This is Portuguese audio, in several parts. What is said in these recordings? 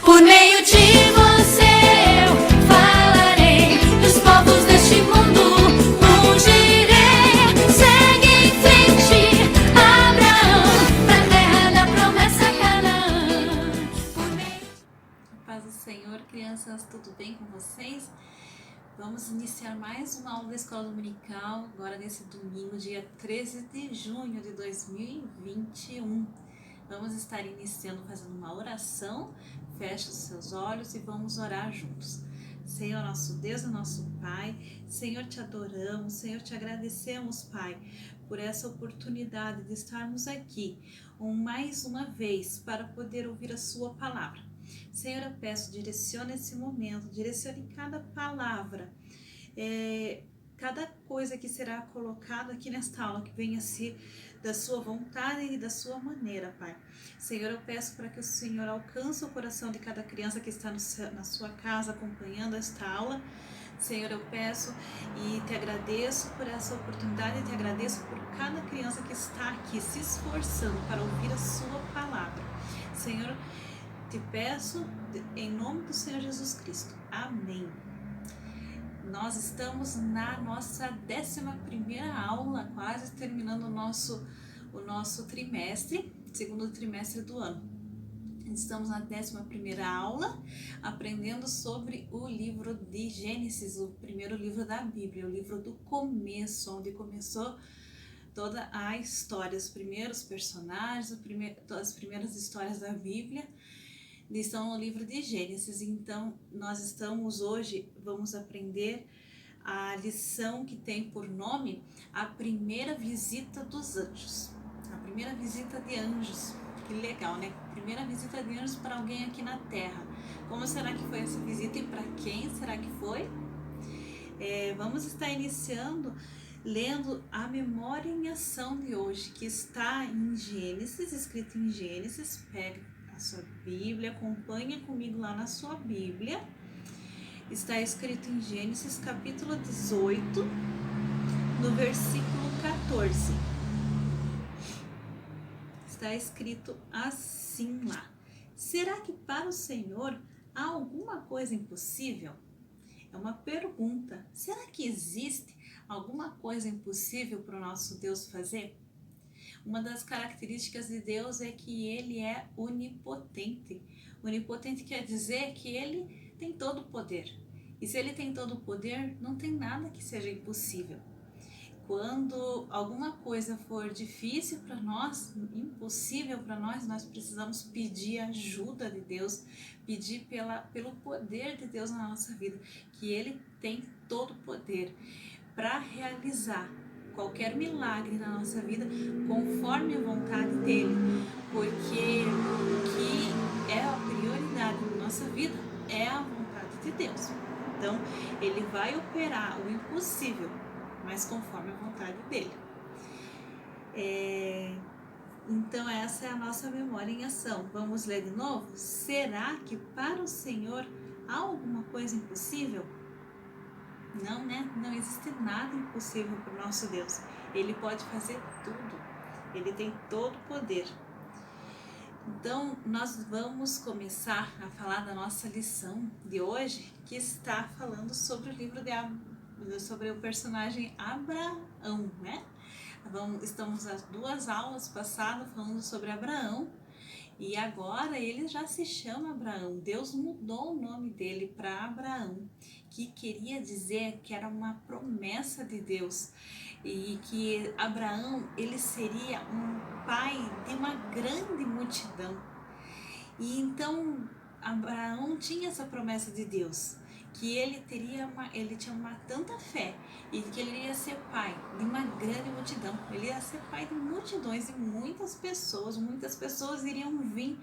Por meio de você eu falarei, dos povos deste mundo ungirei. Segue em frente, Abraão, pra terra da promessa Canaã. Paz do Senhor, crianças, tudo bem com vocês? Vamos iniciar mais uma aula da Escola Dominical, agora nesse domingo, dia 13 de junho de 2021. Vamos estar iniciando fazendo uma oração. Feche os seus olhos e vamos orar juntos. Senhor, nosso Deus e nosso Pai, Senhor, te adoramos, Senhor, te agradecemos, Pai, por essa oportunidade de estarmos aqui mais uma vez para poder ouvir a sua palavra. Senhor, eu peço, direcione esse momento, direcione cada palavra, cada coisa que será colocada aqui nesta aula, que venha a ser da sua vontade e da sua maneira, Pai. Senhor, eu peço para que o Senhor alcance o coração de cada criança que está na sua casa acompanhando esta aula. Senhor, eu peço e te agradeço por essa oportunidade e te agradeço por cada criança que está aqui se esforçando para ouvir a sua palavra. Senhor, te peço em nome do Senhor Jesus Cristo. Amém. Nós estamos na nossa 11ª aula, quase terminando o nosso trimestre, segundo trimestre do ano. Estamos na 11ª aula, aprendendo sobre o livro de Gênesis, o primeiro livro da Bíblia, o livro do começo, onde começou toda a história, os primeiros personagens, as primeiras histórias da Bíblia estão no livro de Gênesis. Então, vamos aprender a lição que tem por nome a primeira visita dos anjos. A primeira visita de anjos. Que legal, né? Primeira visita de anjos para alguém aqui na Terra. Como será que foi essa visita e para quem será que foi? Vamos estar iniciando lendo a memória em ação de hoje, que está em Gênesis, escrito em Gênesis. Pega a sua Bíblia, acompanha comigo lá na sua Bíblia. Está escrito em Gênesis capítulo 18, no versículo 14. Está escrito assim lá: será que para o Senhor há alguma coisa impossível? É uma pergunta. Será que existe alguma coisa impossível para o nosso Deus fazer? Uma das características de Deus é que Ele é onipotente. Onipotente quer dizer que Ele tem todo o poder. E se Ele tem todo o poder, não tem nada que seja impossível. Quando alguma coisa for difícil para nós, impossível para nós, nós precisamos pedir ajuda de Deus, pedir pelo poder de Deus na nossa vida, que Ele tem todo o poder para realizar qualquer milagre na nossa vida conforme a vontade dele, porque o que é a prioridade na nossa vida é a vontade de Deus. Então, ele vai operar o impossível, mas conforme a vontade dele. Então, essa é a nossa memória em ação. Vamos ler de novo? Será que para o Senhor há alguma coisa impossível? Não, né? Não existe nada impossível para o nosso Deus. Ele pode fazer tudo. Ele tem todo o poder. Então, nós vamos começar a falar da nossa lição de hoje, que está falando sobre o livro sobre o personagem Abraão, né? Estamos nas 2 aulas passadas falando sobre Abraão. E agora ele já se chama Abraão. Deus mudou o nome dele para Abraão, que queria dizer que era uma promessa de Deus e que Abraão ele seria um pai de uma grande multidão. E então Abraão tinha essa promessa de Deus, que ele tinha uma tanta fé e que ele iria ser pai de uma grande multidão. Ele ia ser pai de multidões e muitas pessoas iriam vir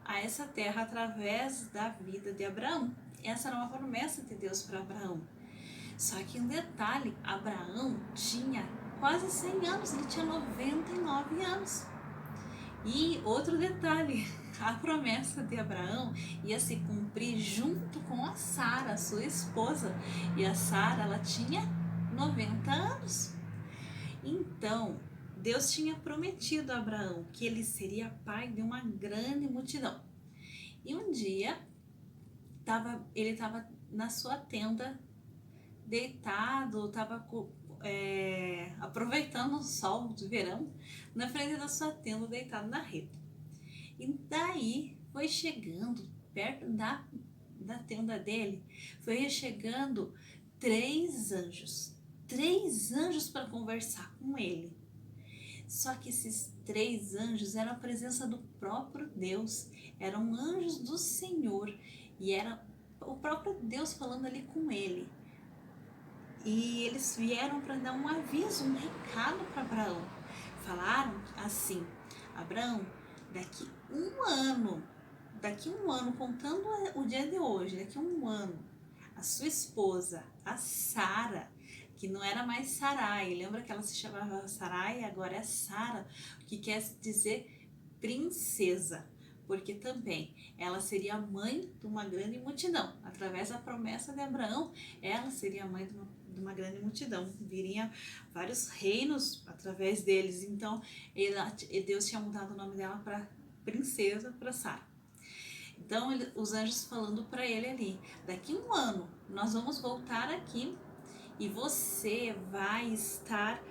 a essa terra através da vida de Abraão. Essa era uma promessa de Deus para Abraão. Só que um detalhe, Abraão tinha quase 100 anos, ele tinha 99 anos. E outro detalhe, a promessa de Abraão ia se cumprir junto com a Sara, sua esposa. E a Sara, ela tinha 90 anos. Então, Deus tinha prometido a Abraão que ele seria pai de uma grande multidão. E um dia ele estava na sua tenda, deitado, estava aproveitando o sol do verão, na frente da sua tenda, deitado na rede. E daí foi chegando perto da tenda dele, foi chegando três anjos para conversar com ele. Só que esses três anjos eram a presença do próprio Deus, eram anjos do Senhor, e era o próprio Deus falando ali com ele. E eles vieram para dar um aviso, um recado para Abraão. Falaram assim: Abraão, daqui um ano, contando o dia de hoje, daqui um ano, a sua esposa, a Sara, que não era mais Sarai, lembra que ela se chamava Sarai, agora é Sara, que quer dizer princesa, porque também ela seria mãe de uma grande multidão. Através da promessa de Abraão, ela seria mãe de uma grande multidão. Viriam vários reinos através deles. Então, Deus tinha mudado o nome dela para princesa, para Sara. Então, os anjos falando para ele ali: daqui um ano nós vamos voltar aqui e você vai estar,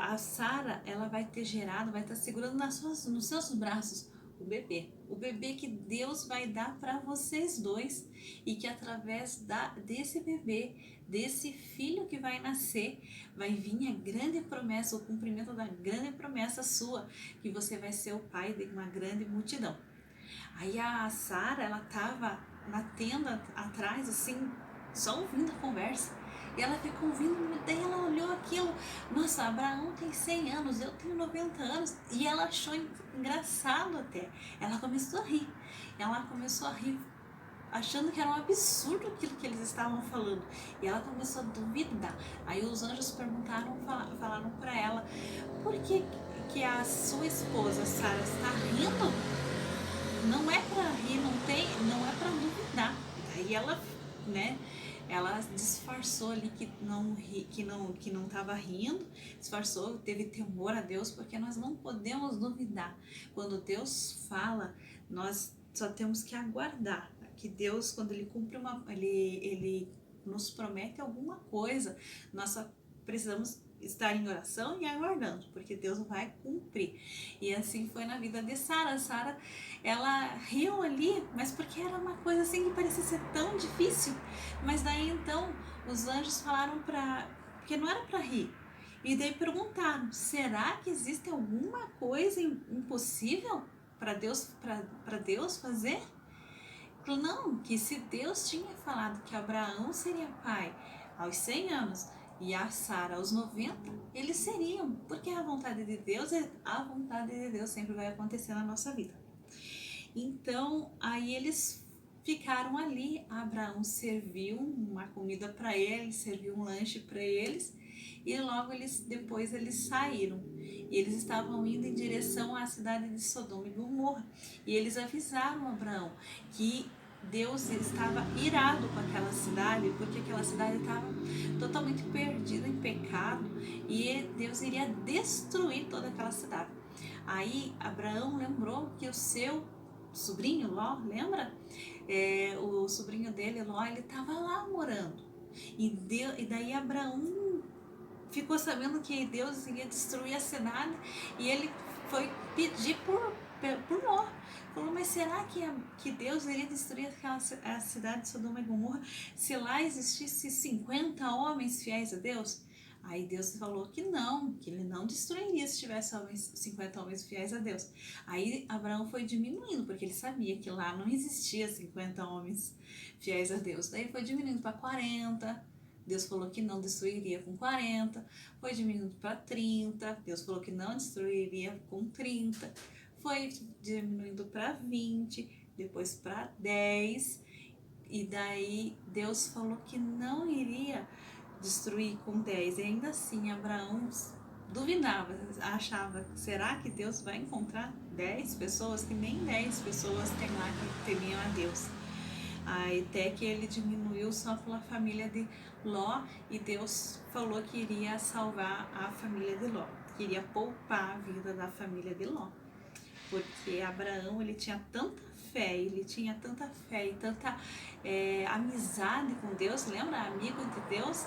a Sara, ela vai ter gerado, vai estar segurando nos seus braços o bebê que Deus vai dar para vocês dois, e que através desse bebê, desse filho que vai nascer, vai vir a grande promessa, o cumprimento da grande promessa sua, que você vai ser o pai de uma grande multidão. Aí a Sara, ela estava na tenda atrás, assim, só ouvindo a conversa. E ela ficou ouvindo, daí ela olhou aquilo. Nossa, Abraão tem 100 anos, eu tenho 90 anos. E ela achou engraçado até. Ela começou a rir. Achando que era um absurdo aquilo que eles estavam falando. E ela começou a duvidar. Aí os anjos falaram para ela: por que a sua esposa, Sara, está rindo? Não é para rir, não é para duvidar. Daí ela, ela disfarçou ali que não estava rindo, disfarçou, teve temor a Deus, porque nós não podemos duvidar. Quando Deus fala, nós só temos que aguardar. Que Deus, quando Ele cumpre Ele nos promete alguma coisa, nós só precisamos estar em oração e aguardando, porque Deus vai cumprir. E assim foi na vida de Sara. Sara, ela riu ali, mas porque era uma coisa assim que parecia ser tão difícil. Mas daí então os anjos falaram porque não era para rir. E daí perguntaram: será que existe alguma coisa impossível para Deus fazer? Não, que se Deus tinha falado que Abraão seria pai aos 100 anos e a Sara aos 90, eles seriam, porque a vontade de Deus sempre vai acontecer na nossa vida. Então, aí eles ficaram ali, Abraão serviu uma comida para eles, serviu um lanche para eles, e logo depois eles saíram. E eles estavam indo em direção à cidade de Sodoma e Gomorra. E eles avisaram Abraão que Deus estava irado com aquela cidade, porque aquela cidade estava totalmente perdida em pecado, e Deus iria destruir toda aquela cidade. Aí Abraão lembrou que o seu sobrinho Ló, lembra? O sobrinho dele, Ló, ele estava lá morando. E daí Abraão ficou sabendo que Deus iria destruir a cidade, e ele foi pedir por Ló. Falou: mas será que Deus iria destruir a cidade de Sodoma e Gomorra se lá existisse 50 homens fiéis a Deus? Aí Deus falou que ele não destruiria se tivesse 50 homens fiéis a Deus. Aí Abraão foi diminuindo, porque ele sabia que lá não existia 50 homens fiéis a Deus. Daí foi diminuindo para 40. Deus falou que não destruiria com 40. Foi diminuindo para 30. Deus falou que não destruiria com 30. Foi diminuindo para 20, depois para 10, e daí Deus falou que não iria destruir com 10, e ainda assim Abraão duvidava, achava: será que Deus vai encontrar 10 pessoas? Que nem 10 pessoas tem lá que temiam a Deus. Aí até que ele diminuiu só pela família de Ló, e Deus falou que iria salvar a família de Ló, que iria poupar a vida da família de Ló. Porque Abraão, ele tinha tanta fé, ele tinha tanta fé e tanta amizade com Deus, lembra? Amigo de Deus,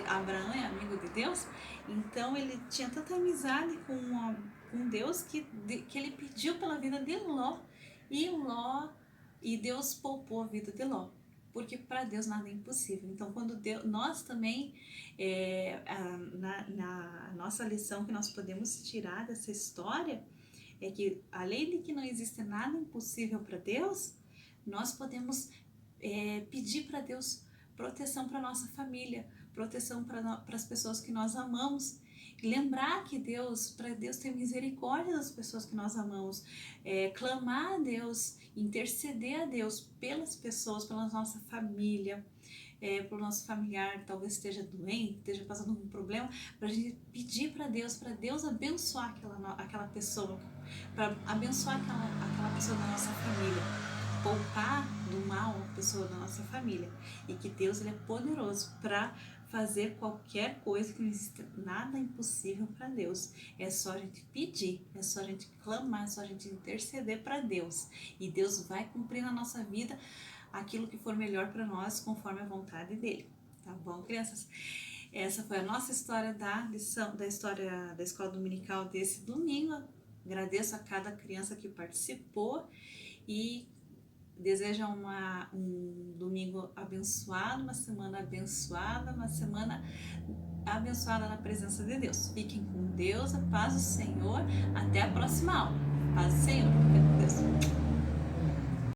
Abraão é amigo de Deus, então ele tinha tanta amizade com Deus que ele pediu pela vida de Ló, e Deus poupou a vida de Ló. Porque para Deus nada é impossível. Então, quando Deus, nós também, na nossa lição que nós podemos tirar dessa história, é que além de que não existe nada impossível para Deus, nós podemos pedir para Deus proteção para nossa família, proteção para as pessoas que nós amamos. Lembrar que para Deus ter misericórdia das pessoas que nós amamos, clamar a Deus, interceder a Deus pelas pessoas, pela nossa família, pelo nosso familiar que talvez esteja doente, esteja passando algum problema, para a gente pedir para Deus abençoar aquela pessoa, para abençoar aquela pessoa da nossa família, poupar do mal a pessoa da nossa família, e que Deus ele é poderoso para fazer qualquer coisa, que não existe nada impossível para Deus. É só a gente pedir, é só a gente clamar, é só a gente interceder para Deus, e Deus vai cumprir na nossa vida aquilo que for melhor para nós, conforme a vontade dele. Tá bom, crianças? Essa foi a nossa história da história da escola dominical desse domingo. Agradeço a cada criança que participou e desejo um domingo abençoado, uma semana abençoada, na presença de Deus. Fiquem com Deus, a paz do Senhor. Até a próxima aula. Paz do Senhor. Fiquem com Deus.